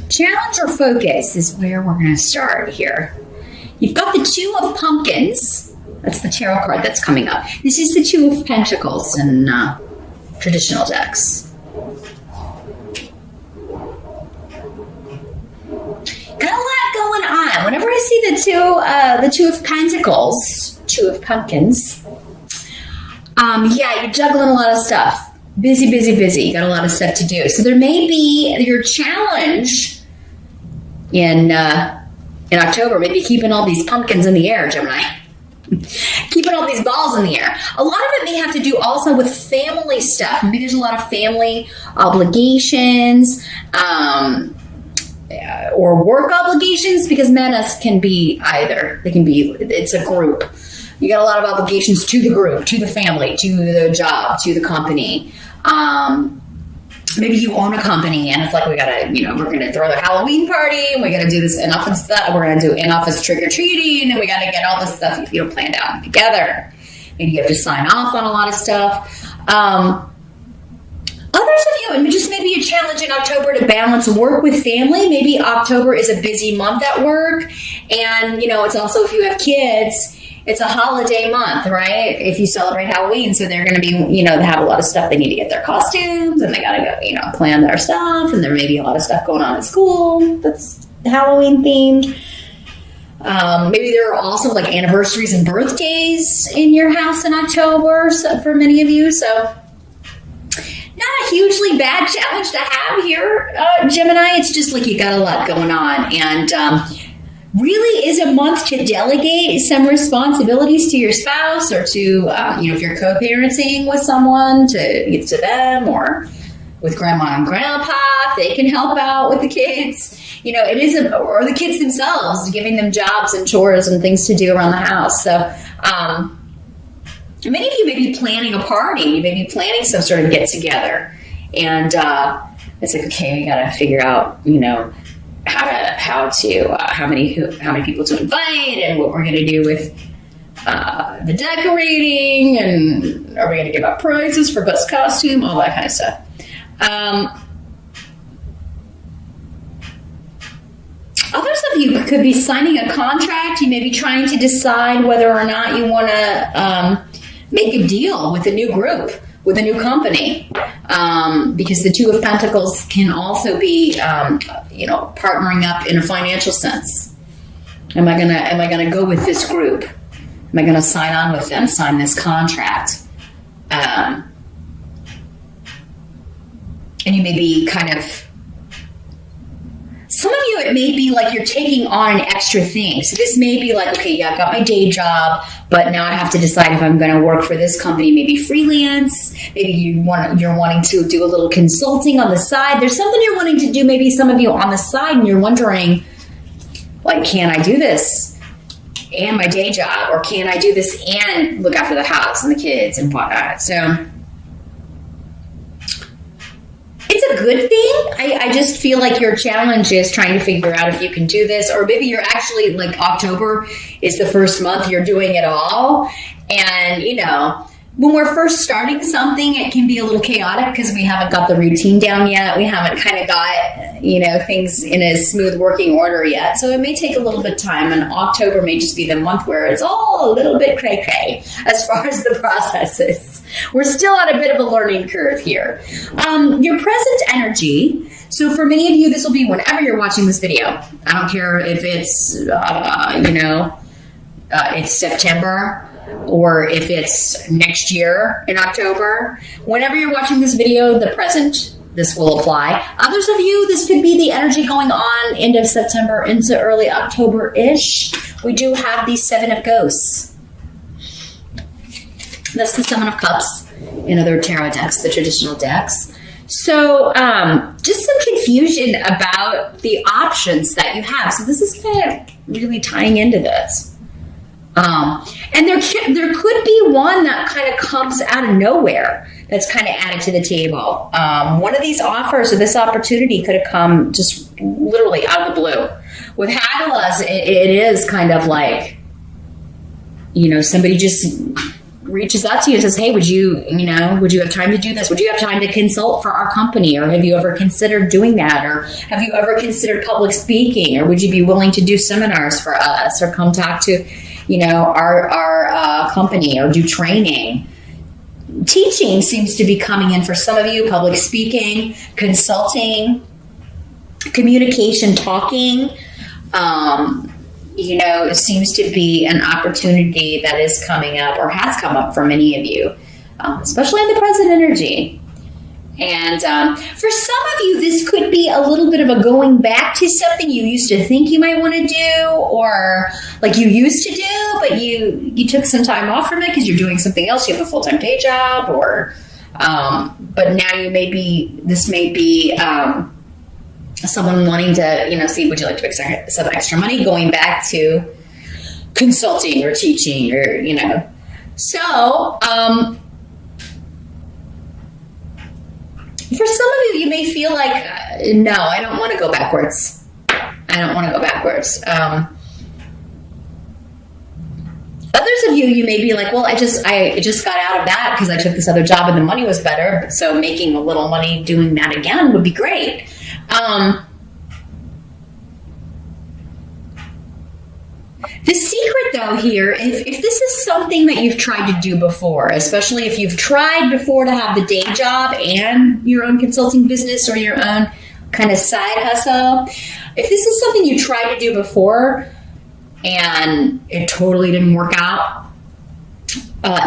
Challenge or focus is where we're going to start here. You've got the Two of Pumpkins. That's the tarot card that's coming up. This is the Two of Pentacles in traditional decks. Got a lot going on. Whenever I see the Two of Pentacles, Two of Pumpkins, yeah, you're juggling a lot of stuff. Busy, busy, busy. You got a lot of stuff to do. So there may be your challenge in October, maybe keeping all these pumpkins in the air, Gemini. Keeping all these balls in the air. A lot of it may have to do also with family stuff. Maybe there's a lot of family obligations, or work obligations, because Menace can be either. It's a group. You got a lot of obligations to the group, to the family, to the job, to the company. Maybe you own a company and it's like, we're going to throw the Halloween party and we got to do this in-office stuff. We're going to do in-office trick-or-treating and we got to get all this stuff, planned out together. Maybe you have to sign off on a lot of stuff. Others of you, just maybe a challenge in October to balance work with family. Maybe October is a busy month at work. And, it's also, if you have kids, it's a holiday month, right? If you celebrate Halloween, so they're going to be, they have a lot of stuff. They need to get their costumes and they got to go, plan their stuff. And there may be a lot of stuff going on at school that's Halloween themed. Maybe there are also like anniversaries and birthdays in your house in October, so for many of you. So not a hugely bad challenge to have here, Gemini. It's just like you got a lot going on. And, really is a month to delegate some responsibilities to your spouse or to, if you're co-parenting with someone, to them, or with grandma and grandpa, they can help out with the kids. It is, or the kids themselves, giving them jobs and chores and things to do around the house. So, many of you may be planning a party. You may be planning some sort of get together. And, it's like, okay, we got to figure out, how many people to invite and what we're going to do with the decorating, and are we going to give out prizes for best costume, all that kind of stuff. Others of you could be signing a contract. You may be trying to decide whether or not you want to make a deal with a new group, with a new company, because the Two of Pentacles can also be, partnering up in a financial sense. Am I gonna go with this group? Am I gonna sign on with them? Sign this contract? And you may be kind of. Some of you, it may be like you're taking on an extra thing. So this may be like, okay, yeah, I've got my day job, but now I have to decide if I'm going to work for this company, maybe freelance. Maybe you're wanting to do a little consulting on the side. There's something you're wanting to do, maybe some of you on the side, and you're wondering, like, can I do this and my day job? Or can I do this and look after the house and the kids and whatnot? So it's a good thing. I just feel like your challenge is trying to figure out if you can do this, or maybe you're actually, like, October is the first month you're doing it all. And, when we're first starting something, it can be a little chaotic because we haven't got the routine down yet. We haven't kind of got, things in a smooth working order yet. So it may take a little bit of time, and October may just be the month where it's all a little bit cray-cray as far as the process is. We're still on a bit of a learning curve here. Your present energy. So for many of you, this will be whenever you're watching this video. I don't care if it's, it's September, or if it's next year in October. Whenever you're watching this video, the present, this will apply. Others of you, this could be the energy going on end of September into early October-ish. We do have the Seven of Ghosts. That's the Seven of Cups in other tarot decks, the traditional decks. So just some confusion about the options that you have. So this is kind of really tying into this. And there could be one that kind of comes out of nowhere that's kind of added to the table. One of these offers or this opportunity could have come just literally out of the blue. With Hagalaz, it is kind of like, somebody just reaches out to you and says, hey, would you have time to do this? Would you have time to consult for our company? Or have you ever considered doing that? Or have you ever considered public speaking? Or would you be willing to do seminars for us or come talk to, our company or do training? Teaching seems to be coming in for some of you, public speaking, consulting, communication, talking. It seems to be an opportunity that is coming up or has come up for many of you, especially in the present energy. And for some of you, this could be a little bit of a going back to something you used to think you might want to do, or like you used to do, but you took some time off from it because you're doing something else. You have a full-time day job, or but now this may be someone wanting to, see, would you like to make some extra money, going back to consulting or teaching or, So, for some of you, you may feel like, no, I don't want to go backwards. Others of you may be like, well, I just got out of that because I took this other job and the money was better. So making a little money doing that again would be great. The secret, though, here, if this is something that you've tried to do before, especially if you've tried before to have the day job and your own consulting business or your own kind of side hustle, if this is something you tried to do before and it totally didn't work out,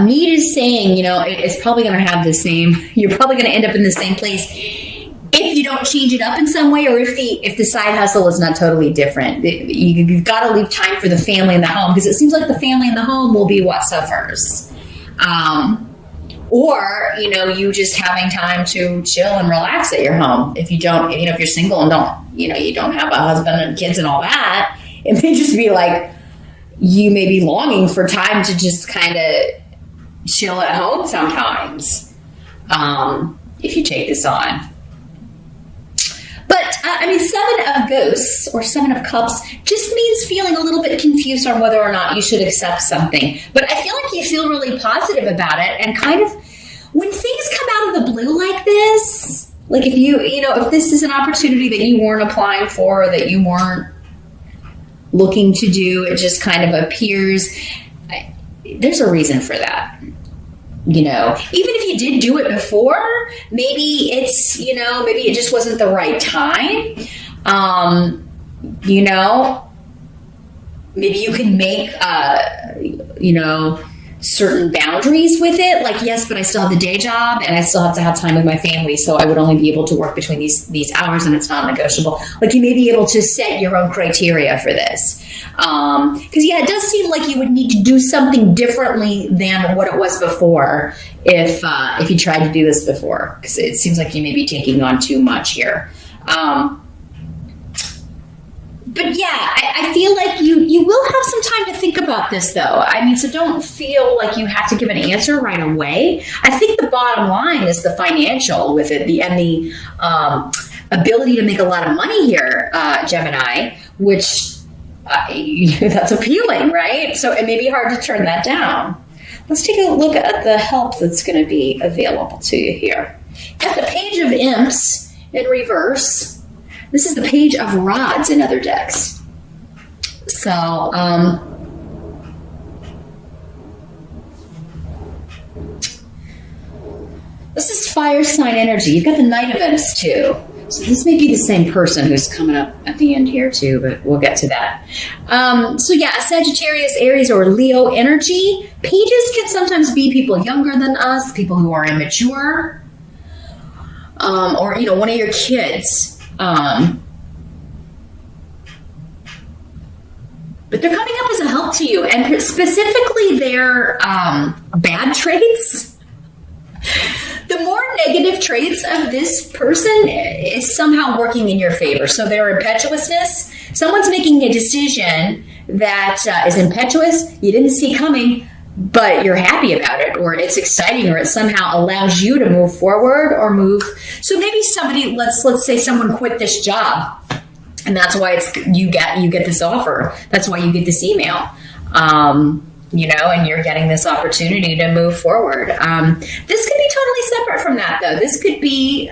Need is saying, it's probably going to have the same, you're probably going to end up in the same place if you don't change it up in some way, or if the side hustle is not totally different. You've got to leave time for the family and the home, because it seems like the family and the home will be what suffers. Or, you just having time to chill and relax at your home. If you don't, if you're single and you don't have a husband and kids and all that, it may just be like you may be longing for time to just kind of chill at home sometimes, if you take this on. But, Seven of Ghosts or Seven of Cups just means feeling a little bit confused on whether or not you should accept something. But I feel like you feel really positive about it, and kind of when things come out of the blue like this, like if this is an opportunity that you weren't applying for, or that you weren't looking to do, it just kind of appears, there's a reason for that. Even if you did do it before, maybe it's, maybe it just wasn't the right time. Maybe you can make, certain boundaries with it. Like, yes, but I still have the day job and I still have to have time with my family. So I would only be able to work between these hours, and it's not negotiable. Like, you may be able to set your own criteria for this. Because it does seem like you would need to do something differently than what it was before if you tried to do this before, because it seems like you may be taking on too much here. But I feel like you will have some time to think about this, though. So don't feel like you have to give an answer right away. I think the bottom line is the financial with it, and the ability to make a lot of money here, Gemini, which that's appealing, right? So it may be hard to turn that down. Let's take a look at the help that's going to be available to you here. At the Page of Imps in reverse, this is the Page of Rods in other decks. So, this is fire sign energy. You've got the Knight of Imps too. So this may be the same person who's coming up at the end here too, but we'll get to that. Sagittarius, Aries, or Leo energy. Pages can sometimes be people younger than us, people who are immature, or one of your kids. But they're coming up as a help to you, and specifically their bad traits. The more negative traits of this person is somehow working in your favor. So their impetuousness, someone's making a decision that is impetuous, you didn't see coming, but you're happy about it, or it's exciting, or it somehow allows you to move forward or move. So maybe somebody, let's say someone quit this job, and that's why you get this offer. That's why you get this email. and you're getting this opportunity to move forward. This could be totally separate from that, though. This could be,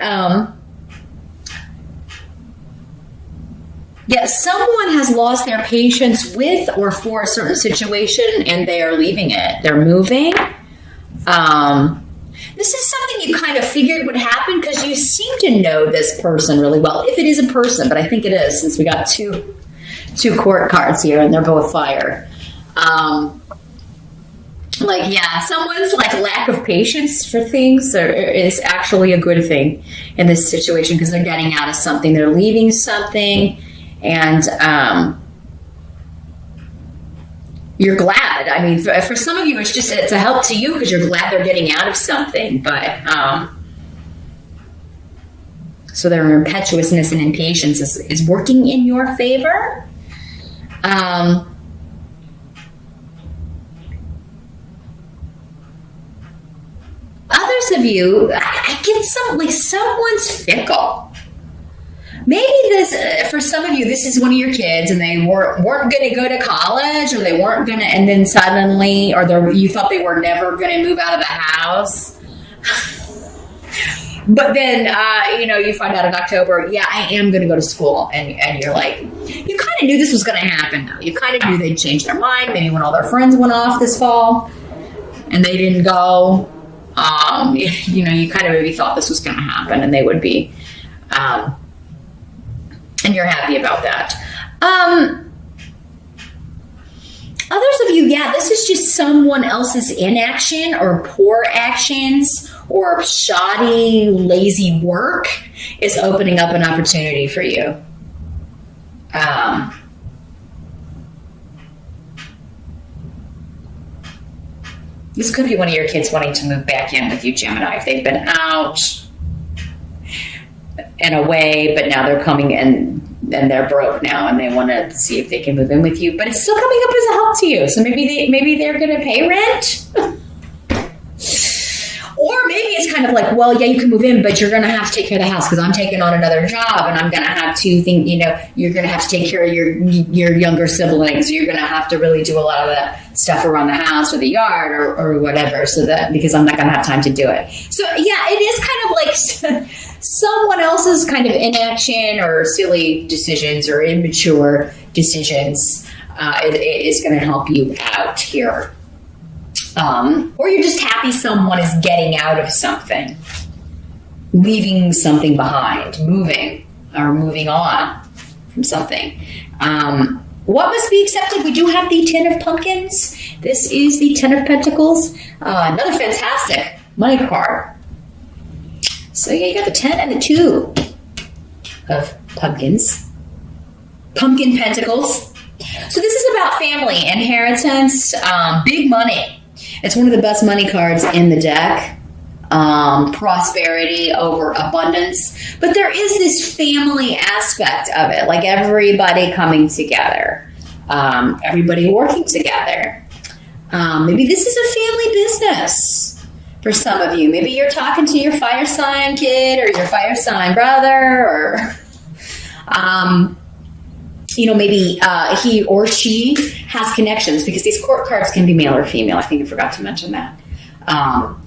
someone has lost their patience with or for a certain situation, and they are leaving it. They're moving. This is something you kind of figured would happen because you seem to know this person really well. If it is a person, but I think it is, since we got two court cards here, and they're both fire. Someone's lack of patience for things is actually a good thing in this situation because they're getting out of something, they're leaving something, and you're glad. I mean, for some of you, it's a help to you because you're glad they're getting out of something, but so their impetuousness and impatience is working in your favor. Others of you, I get someone's fickle. Maybe this, for some of you, this is one of your kids and they weren't going to go to college, or they weren't going to, and then suddenly, you thought they were never going to move out of the house. But then, you find out in October, I am going to go to school. And you're like, you kind of knew this was going to happen, though. You kind of knew they'd change their mind. Maybe when all their friends went off this fall and they didn't go, you kind of maybe thought this was going to happen and they would be, and you're happy about that. Others of you, this is just someone else's inaction or poor actions or shoddy, lazy work is opening up an opportunity for you. This could be one of your kids wanting to move back in with you, Gemini, if they've been out and away, but now they're coming in and they're broke now and they want to see if they can move in with you, but it's still coming up as a help to you. So maybe they're going to pay rent. Or maybe it's kind of like, you can move in, but you're going to have to take care of the house because I'm taking on another job and I'm going to have to think, you're going to have to take care of your younger siblings. You're going to have to really do a lot of that stuff around the house or the yard or whatever, because I'm not going to have time to do it. So it is kind of like someone else's kind of inaction or silly decisions or immature decisions is going to help you out here. Or you're just happy someone is getting out of something, leaving something behind, moving on from something. What must be accepted? We do have the 10 of Pumpkins. This is the 10 of Pentacles. Another fantastic money card. So you got the 10 and the 2 of Pumpkins. Pumpkin Pentacles. So this is about family, inheritance, big money. It's one of the best money cards in the deck. Prosperity over abundance. But there is this family aspect of it, like everybody coming together. Everybody working together. Maybe this is a family business for some of you. Maybe you're talking to your fire sign kid or your fire sign brother, or maybe he or she has connections, because these court cards can be male or female. I think I forgot to mention that.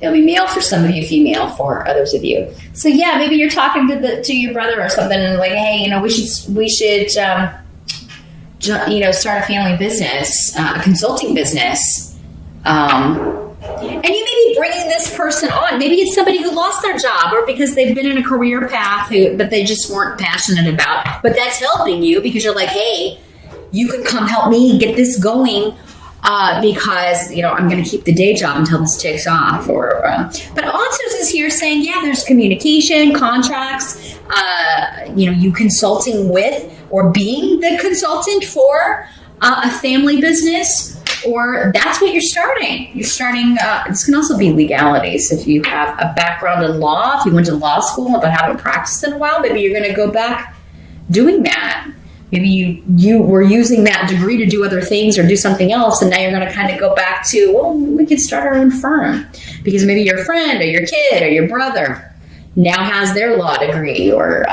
It'll be male for some of you, female for others of you. So maybe you're talking to your brother or something, and like, hey, we should start a family business, a consulting business. And you may be bringing this person on. Maybe it's somebody who lost their job, or because they've been in a career path that they just weren't passionate about. But that's helping you because you're like, hey, you can come help me get this going because, I'm going to keep the day job until this takes off. But also is here saying, there's communication, contracts, you consulting with or being the consultant for a family business. Or that's what you're starting. You're starting, this can also be legalities. If you have a background in law, if you went to law school but haven't practiced in a while, maybe you're going to go back doing that. Maybe you were using that degree to do other things or do something else, and now you're going to kind of go back to, we could start our own firm. Because maybe your friend or your kid or your brother now has their law degree, or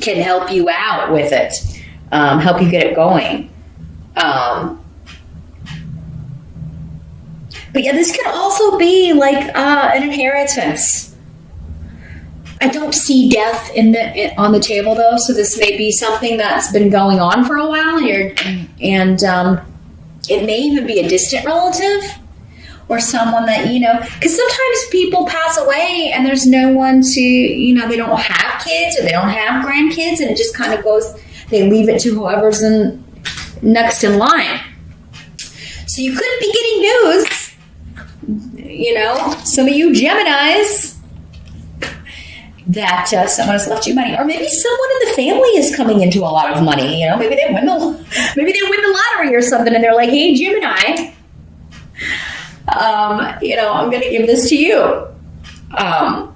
can help you out with it, help you get it going. But yeah, this could also be like an inheritance. I don't see death on the table though, so this may be something that's been going on for a while, and it may even be a distant relative or someone that, because sometimes people pass away and there's no one to, they don't have kids or they don't have grandkids, and it just kind of goes, they leave it to whoever's next in line. So you could be getting news, some of you Geminis, that someone has left you money, or maybe someone in the family is coming into a lot of money. Maybe they win the lottery or something, and they're like, "Hey, Gemini, I'm going to give this to you. I'm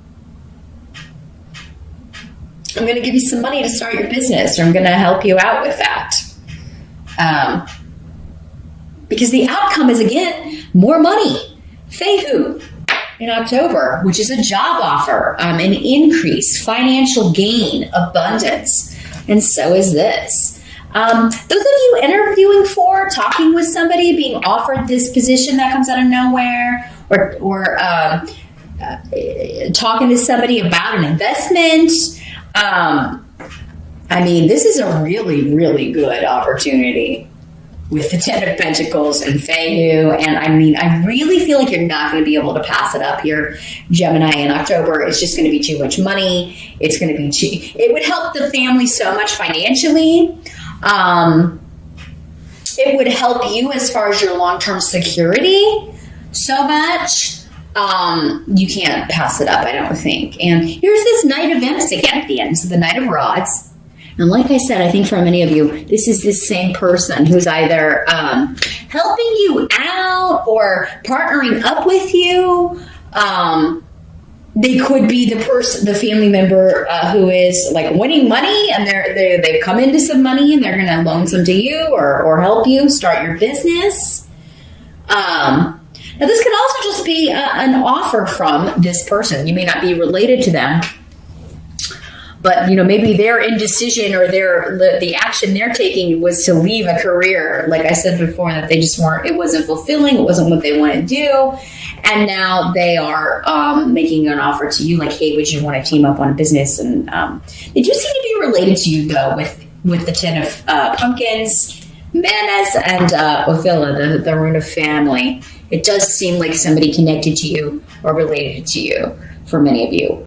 going to give you some money to start your business, or I'm going to help you out with that." Because the outcome is, again, more money. Fehu in October, which is a job offer, an increase, financial gain, abundance. And so is this. Those of you interviewing for, talking with somebody, being offered this position that comes out of nowhere, or talking to somebody about an investment, this is a really, really good opportunity with the Ten of Pentacles and Fehu. And I really feel like you're not going to be able to pass it up here, Gemini, in October. It's just going to be too much money. It's going to be it would help the family so much financially. It would help you as far as your long-term security so much. You can't pass it up, I don't think. And here's this Knight of Empts again at the end. So the Knight of Rods. And like I said, I think for many of you, this is this same person who's either helping you out or partnering up with you. They could be the family member who is like winning money, and they've come into some money and they're going to loan some to you or help you start your business. Now, this could also just be an offer from this person. You may not be related to them, but maybe their indecision or the action they're taking was to leave a career, like I said before, that they just weren't. It wasn't fulfilling. It wasn't what they wanted to do, and now they are making an offer to you, like, hey, would you want to team up on a business? And they do seem to be related to you, though, with the Ten of Pumpkins, Manus, and Othila, the rune of family. It does seem like somebody connected to you or related to you for many of you.